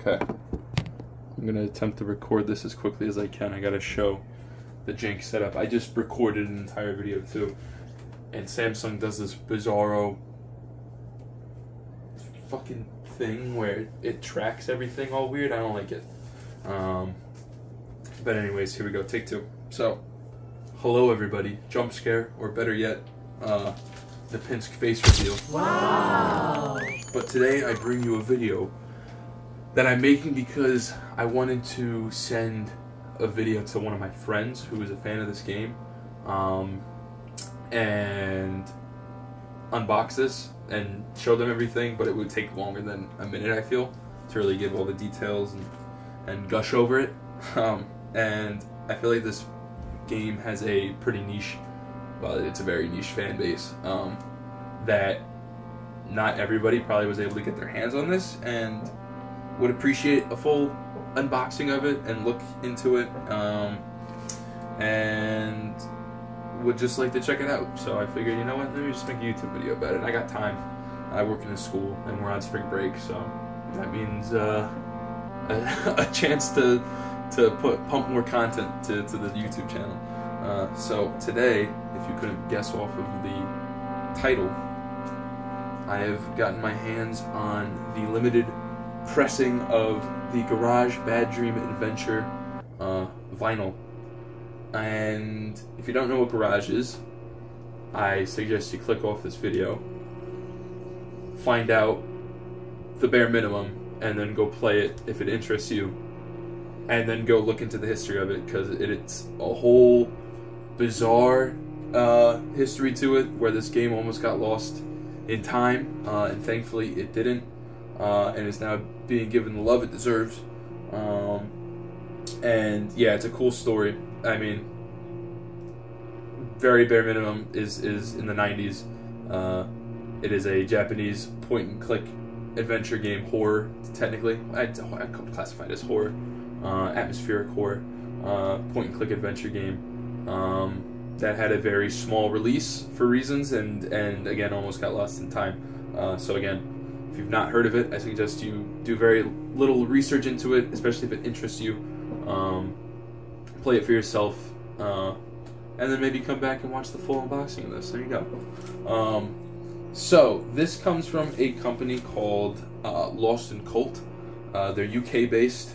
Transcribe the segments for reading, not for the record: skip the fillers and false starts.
Okay. I'm gonna attempt to record this as quickly as I can. I gotta show the jank setup. I just recorded an entire video too. And Samsung does this bizarro fucking thing where it tracks everything all weird. I don't like it. But anyways, here we go. Take two. So, hello everybody. Jump scare, or better yet, the Pinsk face reveal. Wow! But today I bring you a video that I'm making because I wanted to send a video to one of my friends who is a fan of this game, and unbox this and show them everything, but it would take longer than a minute, I feel, to really give all the details and gush over it. And I feel like this game has a pretty niche, well, it's a very niche fan base, that not everybody probably was able to get their hands on this and would appreciate a full unboxing of it and look into it, and would just like to check it out. So I figured, you know what, let me just make a YouTube video about it. I got time. I work in a school and we're on spring break, so that means a chance to pump more content to the YouTube channel. So today, if you couldn't guess off of the title, I have gotten my hands on the limited pressing of the Garage Bad Dream Adventure vinyl. And if you don't know what Garage is, I suggest you click off this video, find out the bare minimum, and then go play it if it interests you, and then go look into the history of it, because it's a whole bizarre history to it, where this game almost got lost in time, and thankfully it didn't, and is now being given the love it deserves. And yeah, it's a cool story. I mean, very bare minimum is in the 90s. It is a Japanese point-and-click adventure game, horror, technically. I could classify it as horror, atmospheric horror, point-and-click adventure game that had a very small release for reasons, and again, almost got lost in time. So again, if you've not heard of it, I suggest you do very little research into it, especially if it interests you. Play it for yourself, and then maybe come back and watch the full unboxing of this. There you go. So this comes from a company called Lost and Cult. They're UK based,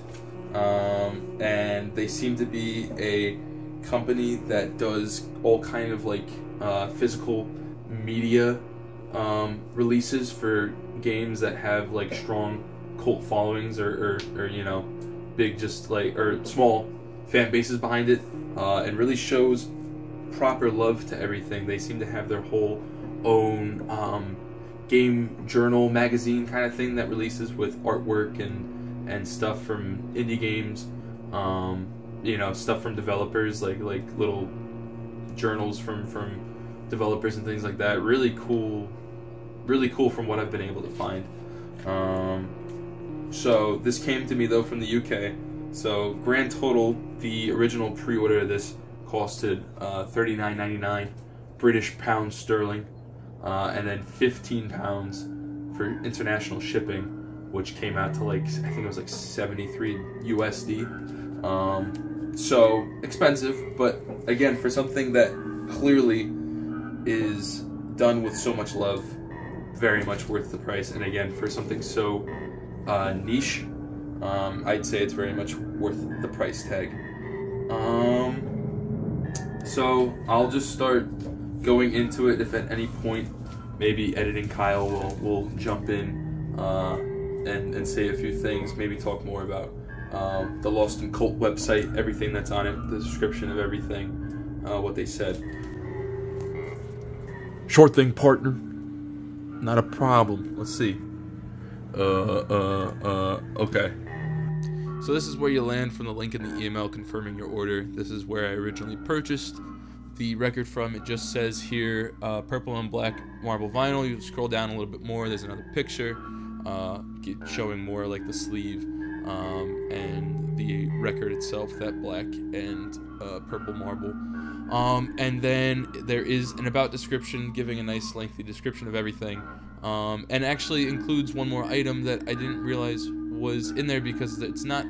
and they seem to be a company that does all kind of like physical media releases for games that have like strong cult followings, or you know, big, just like, or small fan bases behind it, and really shows proper love to everything. They seem to have their whole own game journal magazine kind of thing that releases with artwork and stuff from indie games, you know, stuff from developers, like little journals from developers and things like that. Really cool from what I've been able to find. So this came to me though from the UK. So grand total, the original pre-order of this costed £39.99 British pounds sterling, and then £15 for international shipping, which came out to like, I think it was like 73 USD. So expensive, but again, for something that clearly is done with so much love, very much worth the price. And again, for something so niche, I'd say it's very much worth the price tag. So I'll just start going into it. If at any point maybe editing Kyle will jump in and say a few things, maybe talk more about the Lost and Cult website, everything that's on it, the description of everything, what they said. Short thing, partner. Not a problem. Let's see. Okay. So this is where you land from the link in the email confirming your order. This is where I originally purchased the record from. It just says here, purple and black marble vinyl. You scroll down a little bit more, there's another picture showing more like the sleeve, and the record itself, that black and purple marble. And then there is an about description giving a nice lengthy description of everything, and actually includes one more item that I didn't realize was in there because it's not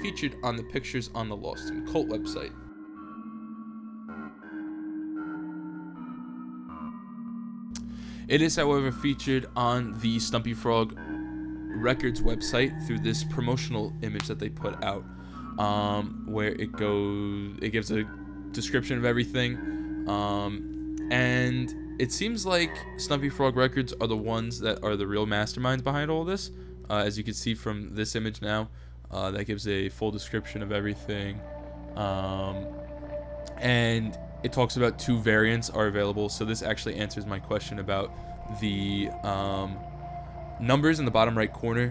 featured on the pictures on the Lost in Cult website. It is, however, featured on the Stumpy Frog Records website through this promotional image that they put out, where it gives a description of everything, and it seems like Stumpy Frog Records are the ones that are the real masterminds behind all this. As you can see from this image now, that gives a full description of everything, and it talks about 2 variants are available. So this actually answers my question about the numbers in the bottom right corner,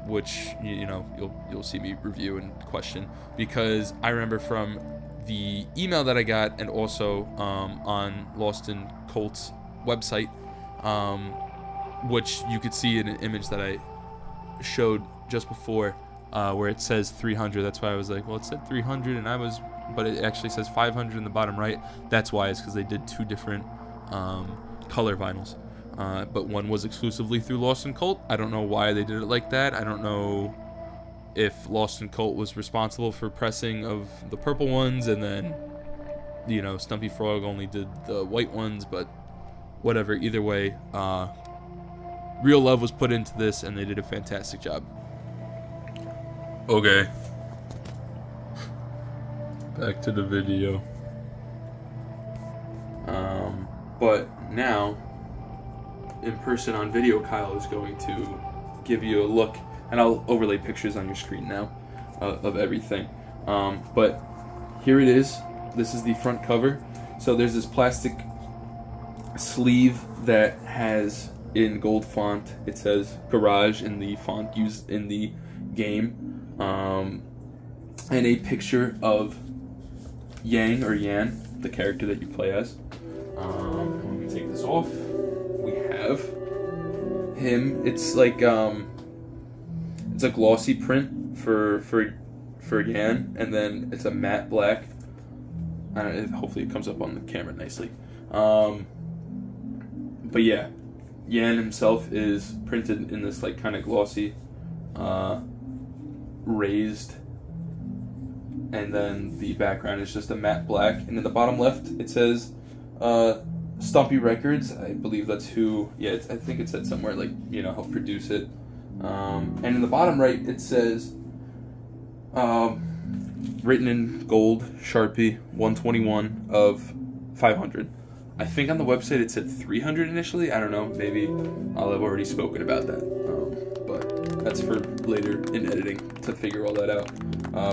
which you'll see me review and question, because I remember from the email that I got, and also on Lost in Colt's website, which you could see in an image that I showed just before, where it says 300. That's why I was like, well, it said 300, but it actually says 500 in the bottom right. That's why, it's because they did 2 different color vinyls. But one was exclusively through Lost in Cult. I don't know why they did it like that. I don't know if Lost in Cult was responsible for pressing of the purple ones, and then, Stumpy Frog only did the white ones, but whatever. Either way, real love was put into this, and they did a fantastic job. Okay. Back to the video. But now, in person on video, Kyle is going to give you a look, and I'll overlay pictures on your screen now of everything. But here it is. This is the front cover. So there's this plastic sleeve that has, in gold font, it says Garage in the font used in the game, and a picture of Yang, or Yan, the character that you play as. Let me take this off. We have him. It's like it's a glossy print for Yan, and then it's a matte black. I don't know, hopefully it comes up on the camera nicely. But yeah, Yan himself is printed in this like kind of glossy, raised, and then the background is just a matte black. And in the bottom left, it says Stumpy Records. I believe that's who. Yeah, I think it said somewhere like help produce it. And in the bottom right, it says, written in gold Sharpie, 121 of 500. I think on the website it said 300 initially. I don't know. Maybe I'll have already spoken about that. But that's for later in editing to figure all that out.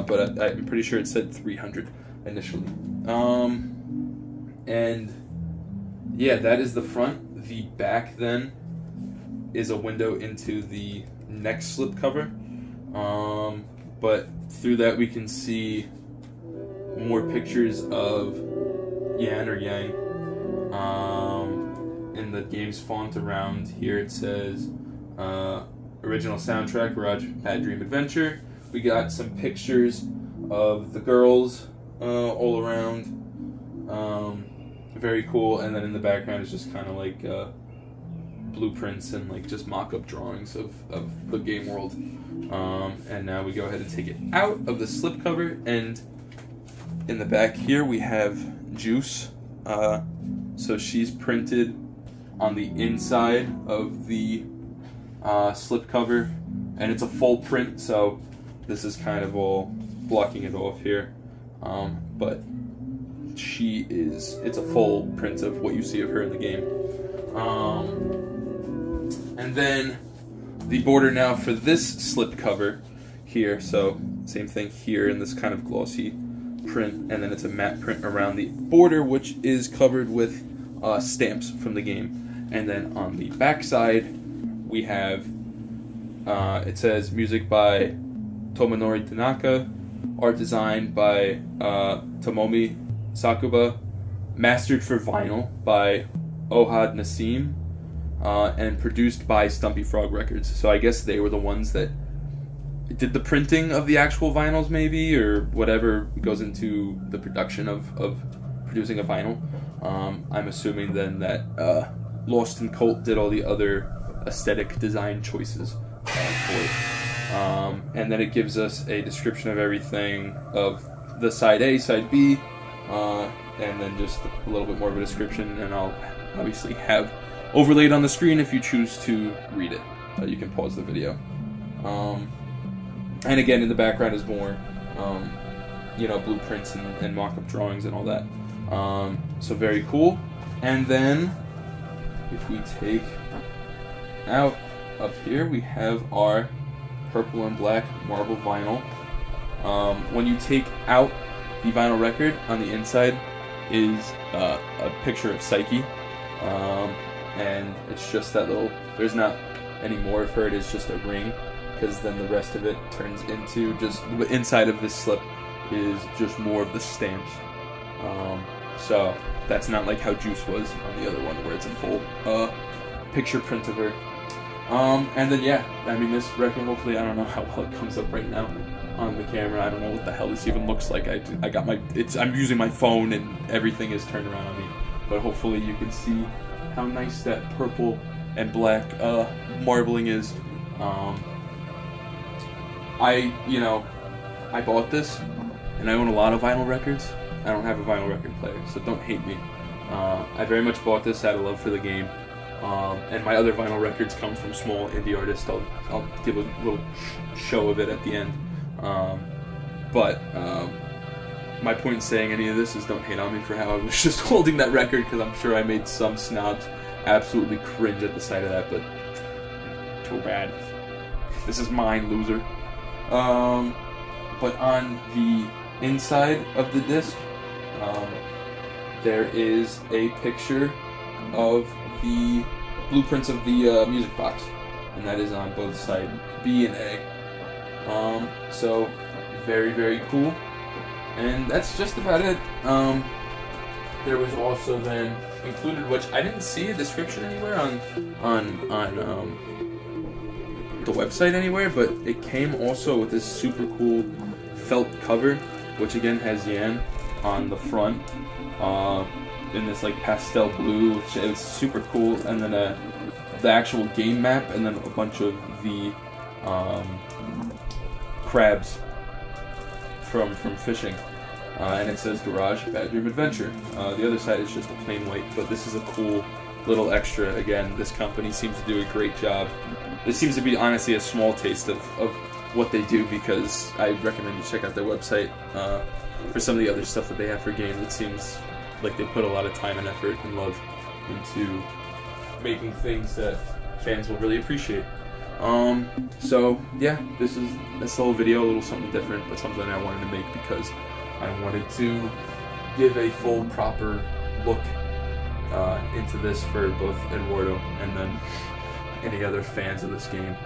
But I'm pretty sure it said 300 initially. And yeah, that is the front. The back then is a window into the next slipcover. But through that we can see more pictures of Yan, or Yang. In the game's font around here it says original soundtrack, Garage Bad Dream Adventure. We got some pictures of the girls all around. Very cool. And then in the background is just kind of like blueprints and like just mock-up drawings of the game world. And now we go ahead and take it out of the slipcover, and in the back here we have Juice. So she's printed on the inside of the slipcover, and it's a full print, so this is kind of all blocking it off here. But it's a full print of what you see of her in the game. And then the border now for this slipcover here, so same thing here in this kind of glossy print, and then it's a matte print around the border, which is covered with stamps from the game. And then on the back side we have it says music by Tomonori Tanaka, art design by Tomomi Sakuba, mastered for vinyl by Ohad Nassim, and produced by Stumpy Frog Records. So I guess they were the ones that did the printing of the actual vinyls, maybe, or whatever goes into the production of producing a vinyl. I'm assuming then that Lost in Cult did all the other aesthetic design choices for it. And then it gives us a description of everything of the side A, side B, and then just a little bit more of a description, and I'll obviously have overlaid on the screen if you choose to read it. You can pause the video. And again, in the background is more, you know, blueprints and mock-up drawings and all that. So very cool. And then, if we take out up here, we have our purple and black marble vinyl. When you take out the vinyl record, on the inside is a picture of Psyche, and it's just that little, there's not any more of her, it is just a ring, because then the rest of it turns into just, the inside of this slip is just more of the stamps. So that's not like how Juice was on the other one, where it's a full picture print of her. And then yeah, I mean, this record, hopefully, I don't know how well it comes up right now on the camera. I don't know what the hell this even looks like. I got my, I'm using my phone and everything is turned around on me, but hopefully you can see how nice that purple and black marbling is. I bought this, and I own a lot of vinyl records. I don't have a vinyl record player, so don't hate me. I very much bought this out of love for the game, and my other vinyl records come from small indie artists. I'll give a little show of it at the end. But my point in saying any of this is don't hate on me for how I was just holding that record, because I'm sure I made some snobs absolutely cringe at the sight of that, but too bad. This is mine, loser. But on the inside of the disc, there is a picture of the blueprints of the music box, and that is on both side B and A. So very, very cool. And that's just about it. There was also then included, which I didn't see a description anywhere on the website anywhere, but it came also with this super cool felt cover, which again has Yan on the front in this like pastel blue, which is super cool, and then the actual game map, and then a bunch of the crabs from fishing, and it says Garage Bedroom Adventure. The other side is just a plain white, but this is a cool little extra. Again, this company seems to do a great job. This seems to be honestly a small taste of what they do, because I recommend you check out their website for some of the other stuff that they have for games. It seems like they put a lot of time and effort and love into making things that fans will really appreciate. So yeah, that's the whole video, a little something different, but something I wanted to make because I wanted to give a full, proper look into this for both Eduardo and then any other fans of this game.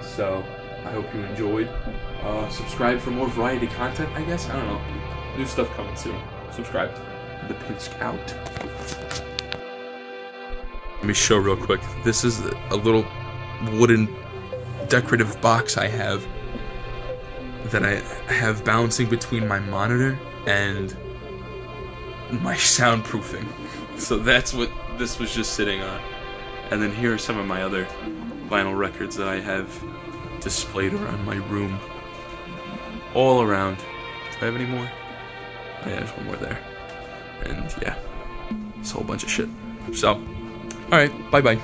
So I hope you enjoyed. Subscribe for more variety content, I guess. I don't know. New stuff coming soon. Subscribe. The Pinsk out. Let me show real quick. This is a little wooden decorative box I have that I have balancing between my monitor and my soundproofing. So that's what this was just sitting on. And then here are some of my other vinyl records that I have displayed around my room. All around. Do I have any more? Oh, yeah, there's one more there. And yeah, it's a whole bunch of shit. So, alright, bye-bye.